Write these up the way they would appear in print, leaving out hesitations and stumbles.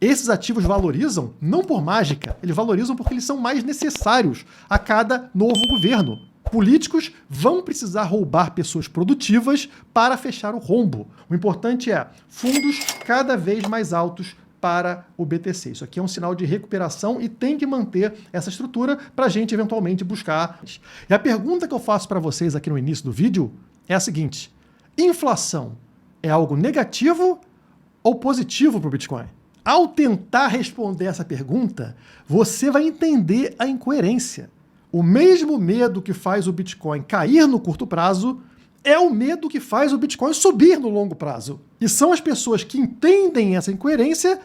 Esses ativos valorizam não por mágica, eles valorizam porque eles são mais necessários a cada novo governo. Políticos vão precisar roubar pessoas produtivas para fechar o rombo. O importante é fundos cada vez mais altos para o BTC. Isso aqui é um sinal de recuperação e tem que manter essa estrutura para a gente eventualmente buscar. E a pergunta que eu faço para vocês aqui no início do vídeo é a seguinte: inflação é algo negativo ou positivo para o Bitcoin? Ao tentar responder essa pergunta, você vai entender a incoerência. O mesmo medo que faz o Bitcoin cair no curto prazo é o medo que faz o Bitcoin subir no longo prazo. E são as pessoas que entendem essa incoerência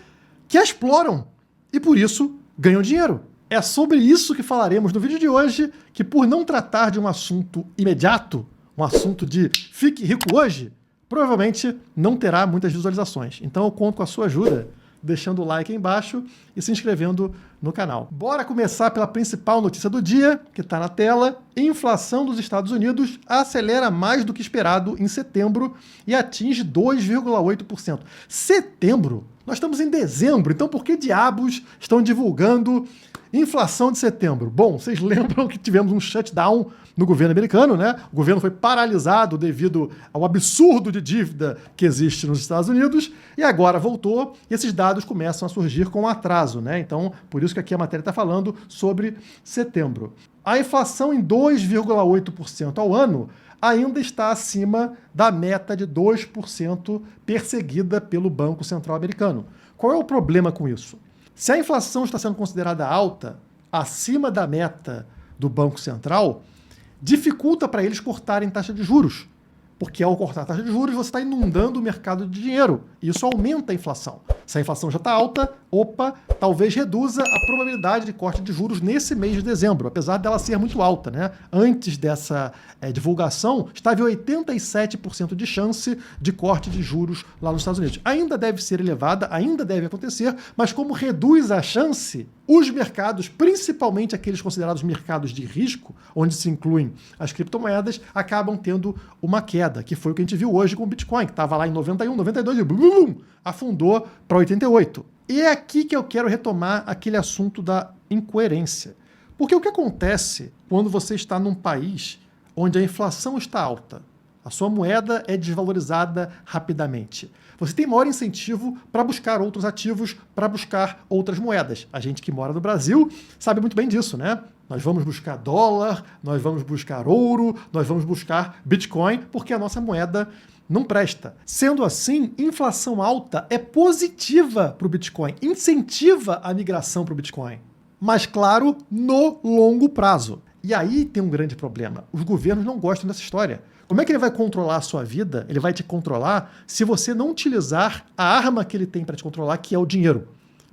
que a exploram e, por isso, ganham dinheiro. É sobre isso que falaremos no vídeo de hoje, que por não tratar de um assunto imediato, um assunto de fique rico hoje, provavelmente não terá muitas visualizações. Então eu conto com a sua ajuda, deixando o like aí embaixo e se inscrevendo no canal. Bora começar pela principal notícia do dia, que está na tela. Inflação dos Estados Unidos acelera mais do que esperado em setembro e atinge 2,8%. Setembro? Nós estamos em dezembro, então por que diabos estão divulgando inflação de setembro? Bom, vocês lembram que tivemos um shutdown no governo americano, né? O governo foi paralisado devido ao absurdo de dívida que existe nos Estados Unidos e agora voltou e esses dados começam a surgir com atraso, né? Então, por isso que aqui a matéria está falando sobre setembro. A inflação em 2,8% ao ano ainda está acima da meta de 2% perseguida pelo Banco Central americano. Qual é o problema com isso? Se a inflação está sendo considerada alta, acima da meta do Banco Central, dificulta para eles cortarem taxa de juros. Porque ao cortar a taxa de juros, você está inundando o mercado de dinheiro. E isso aumenta a inflação. Se a inflação já está alta, talvez reduza a probabilidade de corte de juros nesse mês de dezembro, apesar dela ser muito alta, né? Antes dessa divulgação, estava em 87% de chance de corte de juros lá nos Estados Unidos. Ainda deve ser elevada, ainda deve acontecer, mas como reduz a chance, os mercados, principalmente aqueles considerados mercados de risco, onde se incluem as criptomoedas, acabam tendo uma queda, que foi o que a gente viu hoje com o Bitcoin, que estava lá em 91, 92 e afundou para 88. E é aqui que eu quero retomar aquele assunto da incoerência. Porque o que acontece quando você está num país onde a inflação está alta, a sua moeda é desvalorizada rapidamente, você tem maior incentivo para buscar outros ativos, para buscar outras moedas. A gente que mora no Brasil sabe muito bem disso, né? Nós vamos buscar dólar, nós vamos buscar ouro, nós vamos buscar Bitcoin, porque a nossa moeda não presta. Sendo assim, inflação alta é positiva para o Bitcoin, incentiva a migração para o Bitcoin. Mas, claro, no longo prazo. E aí tem um grande problema. Os governos não gostam dessa história. Como é que ele vai controlar a sua vida? Ele vai te controlar se você não utilizar a arma que ele tem para te controlar, que é o dinheiro.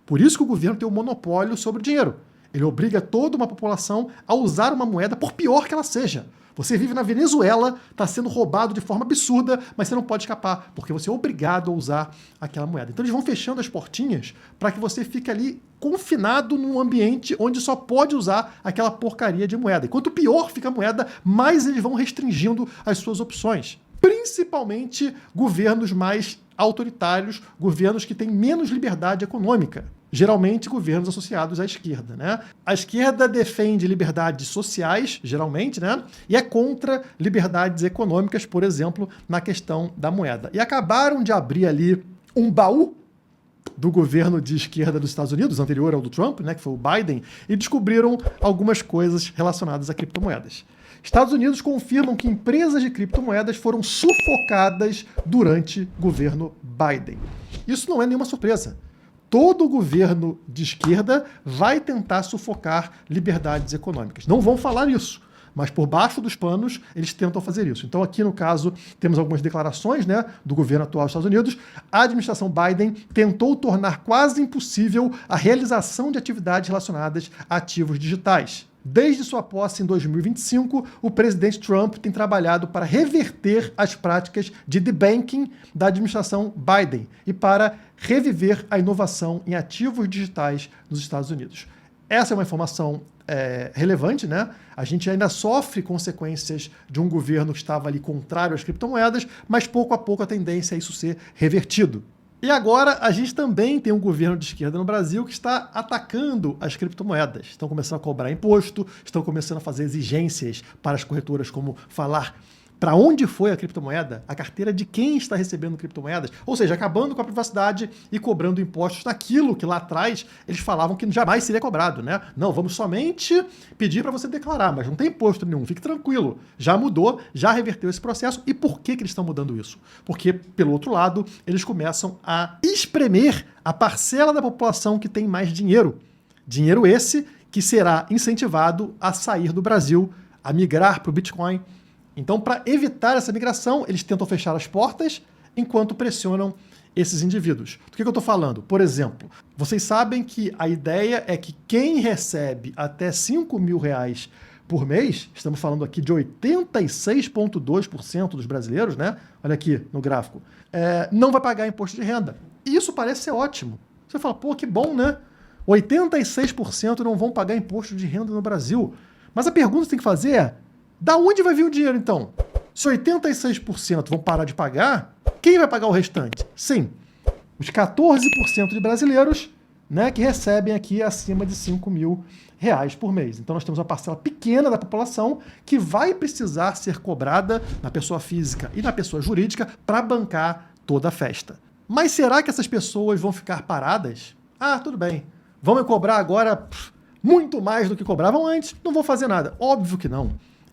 Por isso que o governo tem um monopólio sobre o dinheiro. Ele obriga toda uma população a usar uma moeda, por pior que ela seja. Você vive na Venezuela, está sendo roubado de forma absurda, mas você não pode escapar, porque você é obrigado a usar aquela moeda. Então eles vão fechando as portinhas para que você fique ali confinado num ambiente onde só pode usar aquela porcaria de moeda. E quanto pior fica a moeda, mais eles vão restringindo as suas opções. Principalmente governos mais autoritários, governos que têm menos liberdade econômica. Geralmente governos associados à esquerda, né? A esquerda defende liberdades sociais, geralmente, né? E é contra liberdades econômicas, por exemplo, na questão da moeda. E acabaram de abrir ali um baú do governo de esquerda dos Estados Unidos, anterior ao do Trump, né, que foi o Biden, e descobriram algumas coisas relacionadas a criptomoedas. Estados Unidos confirmam que empresas de criptomoedas foram sufocadas durante o governo Biden. Isso não é nenhuma surpresa. Todo governo de esquerda vai tentar sufocar liberdades econômicas. Não vão falar isso, mas por baixo dos panos eles tentam fazer isso. Então aqui no caso temos algumas declarações, né, do governo atual dos Estados Unidos. A administração Biden tentou tornar quase impossível a realização de atividades relacionadas a ativos digitais. Desde sua posse em 2025, o presidente Trump tem trabalhado para reverter as práticas de debanking da administração Biden e para reviver a inovação em ativos digitais nos Estados Unidos. Essa é uma informação relevante, né? A gente ainda sofre consequências de um governo que estava ali contrário às criptomoedas, mas pouco a pouco a tendência é isso ser revertido. E agora a gente também tem um governo de esquerda no Brasil que está atacando as criptomoedas. Estão começando a cobrar imposto, estão começando a fazer exigências para as corretoras, como falar para onde foi a criptomoeda, a carteira de quem está recebendo criptomoedas, ou seja, acabando com a privacidade e cobrando impostos naquilo que lá atrás eles falavam que jamais seria cobrado, né? Não, vamos somente pedir para você declarar, mas não tem imposto nenhum, fique tranquilo. Já mudou, já reverteu esse processo. E por que eles estão mudando isso? Porque, pelo outro lado, eles começam a espremer a parcela da população que tem mais dinheiro. Dinheiro esse que será incentivado a sair do Brasil, a migrar para o Bitcoin. Então, para evitar essa migração, eles tentam fechar as portas enquanto pressionam esses indivíduos. Do que eu estou falando? Por exemplo, vocês sabem que a ideia é que quem recebe até R$ 5.000 por mês, estamos falando aqui de 86,2% dos brasileiros, né? Olha aqui no gráfico, não vai pagar imposto de renda. E isso parece ser ótimo. Você fala, pô, que bom, né? 86% não vão pagar imposto de renda no Brasil. Mas a pergunta que você tem que fazer é, da onde vai vir o dinheiro, então? Se 86% vão parar de pagar, quem vai pagar o restante? Sim, os 14% de brasileiros, né, que recebem aqui acima de R$ 5.000 por mês. Então nós temos uma parcela pequena da população que vai precisar ser cobrada na pessoa física e na pessoa jurídica para bancar toda a festa. Mas será que essas pessoas vão ficar paradas? Ah, tudo bem. Vão me cobrar agora muito mais do que cobravam antes? Não vou fazer nada. Óbvio que não.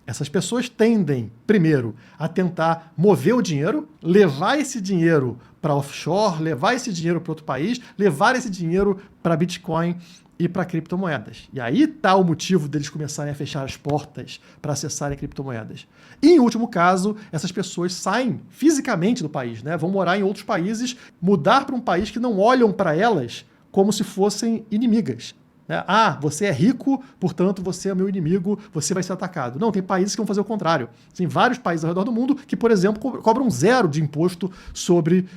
Essas pessoas tendem, primeiro, a tentar mover o dinheiro, levar esse dinheiro para offshore, levar esse dinheiro para outro país, levar esse dinheiro para Bitcoin e para criptomoedas. E aí está o motivo deles começarem a fechar as portas para acessarem criptomoedas. E, em último caso, essas pessoas saem fisicamente do país, né? Vão morar em outros países, mudar para um país que não olham para elas como se fossem inimigas. Ah, você é rico, portanto você é meu inimigo, você vai ser atacado. Não, tem países que vão fazer o contrário. Tem vários países ao redor do mundo que, por exemplo, cobram 0 de imposto sobre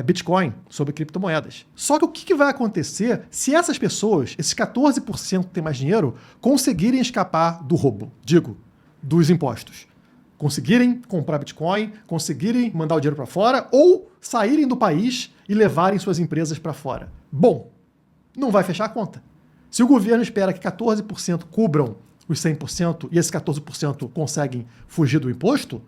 Bitcoin, sobre criptomoedas. Só que o que vai acontecer se essas pessoas, esses 14% que têm mais dinheiro, conseguirem escapar do roubo, dos impostos? Conseguirem comprar Bitcoin, conseguirem mandar o dinheiro para fora ou saírem do país e levarem suas empresas para fora? Bom, não vai fechar a conta. Se o governo espera que 14% cubram os 100% e esses 14% conseguem fugir do imposto,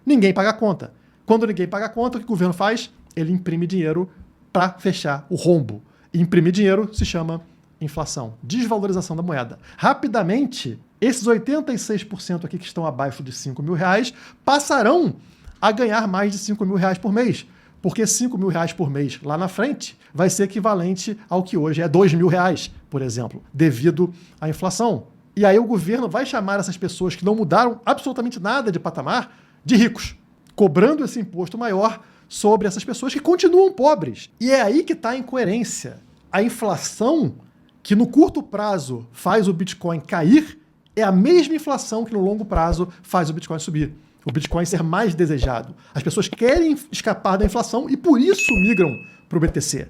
ninguém paga a conta. Quando ninguém paga a conta, o que o governo faz? Ele imprime dinheiro para fechar o rombo. E imprimir dinheiro se chama inflação, desvalorização da moeda. Rapidamente, esses 86% aqui que estão abaixo de R$ 5.000 passarão a ganhar mais de R$ 5.000 por mês. Porque R$ 5.000 por mês lá na frente vai ser equivalente ao que hoje é R$ 2.000, por exemplo, devido à inflação. E aí o governo vai chamar essas pessoas que não mudaram absolutamente nada de patamar de ricos, cobrando esse imposto maior sobre essas pessoas que continuam pobres. E é aí que está a incoerência. A inflação que no curto prazo faz o Bitcoin cair é a mesma inflação que no longo prazo faz o Bitcoin subir. O Bitcoin ser mais desejado. As pessoas querem escapar da inflação e por isso migram para o BTC.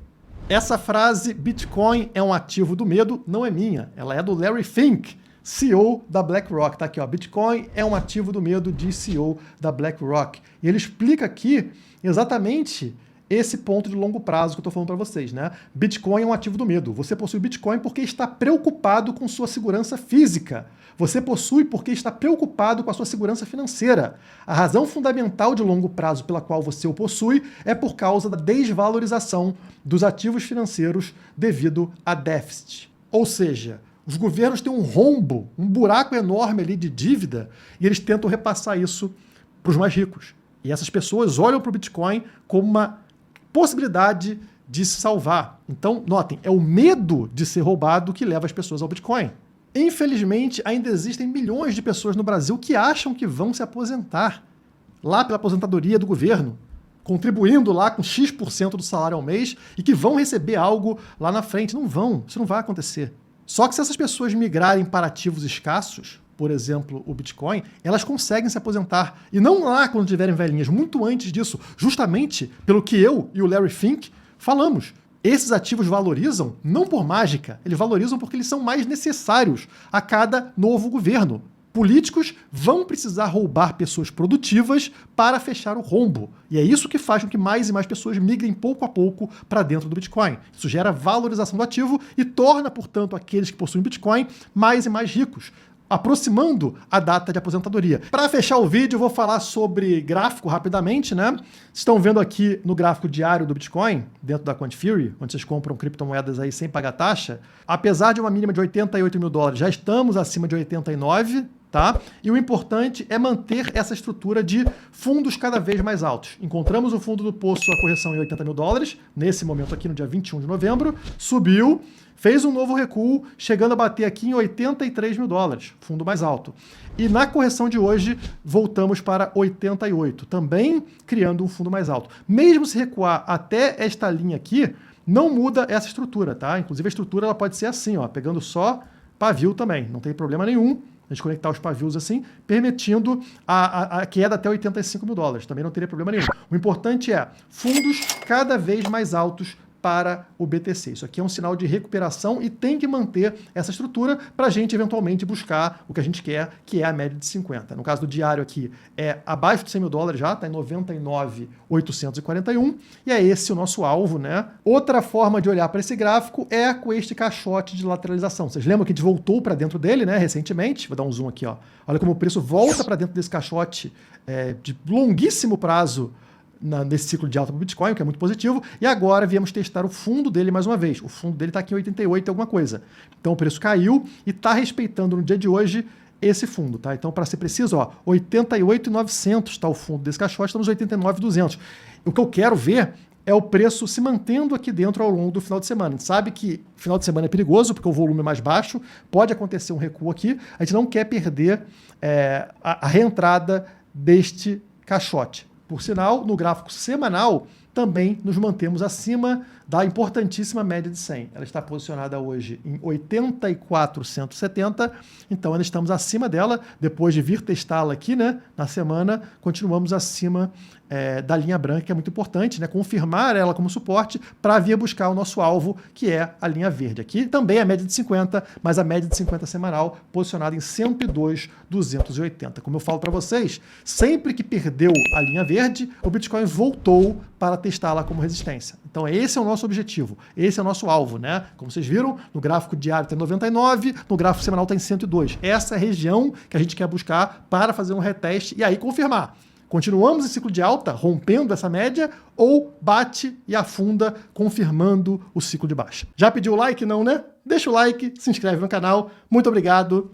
Essa frase, Bitcoin é um ativo do medo, não é minha. Ela é do Larry Fink, CEO da BlackRock. Tá aqui, ó. Bitcoin é um ativo do medo, diz CEO da BlackRock. E ele explica aqui exatamente esse ponto de longo prazo que eu estou falando para vocês, né? Bitcoin é um ativo do medo. Você possui Bitcoin porque está preocupado com sua segurança física. Você possui porque está preocupado com a sua segurança financeira. A razão fundamental de longo prazo pela qual você o possui é por causa da desvalorização dos ativos financeiros devido a déficit. Ou seja, os governos têm um rombo, um buraco enorme ali de dívida e eles tentam repassar isso para os mais ricos. E essas pessoas olham para o Bitcoin como uma possibilidade de se salvar. Então, notem, é o medo de ser roubado que leva as pessoas ao Bitcoin. Infelizmente, ainda existem milhões de pessoas no Brasil que acham que vão se aposentar lá pela aposentadoria do governo, contribuindo lá com X% do salário ao mês e que vão receber algo lá na frente. Não vão, isso não vai acontecer. Só que se essas pessoas migrarem para ativos escassos, por exemplo, o Bitcoin, elas conseguem se aposentar. E não lá quando tiverem velhinhas, muito antes disso, justamente pelo que eu e o Larry Fink falamos. Esses ativos valorizam não por mágica, eles valorizam porque eles são mais necessários a cada novo governo. Políticos vão precisar roubar pessoas produtivas para fechar o rombo. E é isso que faz com que mais e mais pessoas migrem pouco a pouco para dentro do Bitcoin. Isso gera valorização do ativo e torna, portanto, aqueles que possuem Bitcoin mais e mais ricos, aproximando a data de aposentadoria. Para fechar o vídeo, eu vou falar sobre gráfico rapidamente, né? Vocês estão vendo aqui no gráfico diário do Bitcoin, dentro da Quant Fury, onde vocês compram criptomoedas aí sem pagar taxa. Apesar de uma mínima de 88 mil dólares, já estamos acima de 89, tá? E o importante é manter essa estrutura de fundos cada vez mais altos. Encontramos o fundo do poço, a correção em 80 mil dólares, nesse momento aqui no dia 21 de novembro, subiu, fez um novo recuo, chegando a bater aqui em 83 mil dólares, fundo mais alto. E na correção de hoje, voltamos para 88, também criando um fundo mais alto. Mesmo se recuar até esta linha aqui, não muda essa estrutura, tá? Inclusive a estrutura ela pode ser assim, ó, pegando só pavio também, não tem problema nenhum a gente conectar os pavios assim, permitindo a queda até 85 mil dólares. Também não teria problema nenhum. O importante é fundos cada vez mais altos para o BTC. Isso aqui é um sinal de recuperação e tem que manter essa estrutura para a gente eventualmente buscar o que a gente quer, que é a média de 50. No caso do diário aqui, é abaixo de 100 mil dólares já, está em 99.841 e é esse o nosso alvo, né? Outra forma de olhar para esse gráfico é com este caixote de lateralização. Vocês lembram que a gente voltou para dentro dele, né, recentemente? Vou dar um zoom aqui, ó. Olha como o preço volta para dentro desse caixote de longuíssimo prazo nesse ciclo de alta do Bitcoin, que é muito positivo, e agora viemos testar o fundo dele mais uma vez. O fundo dele está aqui em 88 e alguma coisa. Então o preço caiu e está respeitando no dia de hoje esse fundo, tá? Então, para ser preciso, ó, 88.900 está o fundo desse caixote, estamos 89.200. O que eu quero ver é o preço se mantendo aqui dentro ao longo do final de semana. A gente sabe que final de semana é perigoso, porque o volume é mais baixo, pode acontecer um recuo aqui, a gente não quer perder a reentrada deste caixote. Por sinal, no gráfico semanal, também nos mantemos acima da importantíssima média de 100. Ela está posicionada hoje em 84.170, então ainda estamos acima dela. Depois de vir testá-la aqui, né, na semana, continuamos acima da linha branca, que é muito importante, né, confirmar ela como suporte para vir buscar o nosso alvo, que é a linha verde. Aqui também é a média de 50, mas a média de 50 semanal posicionada em 102.280. Como eu falo para vocês, sempre que perdeu a linha verde, o Bitcoin voltou para testá-la como resistência. Então esse é o nosso objetivo, esse é o nosso alvo, né? Como vocês viram, no gráfico diário está em 99, no gráfico semanal está em 102. Essa é a região que a gente quer buscar para fazer um reteste e aí confirmar. Continuamos em ciclo de alta, rompendo essa média, ou bate e afunda, confirmando o ciclo de baixa. Já pediu o like? Não, né? Deixa o like, se inscreve no canal. Muito obrigado.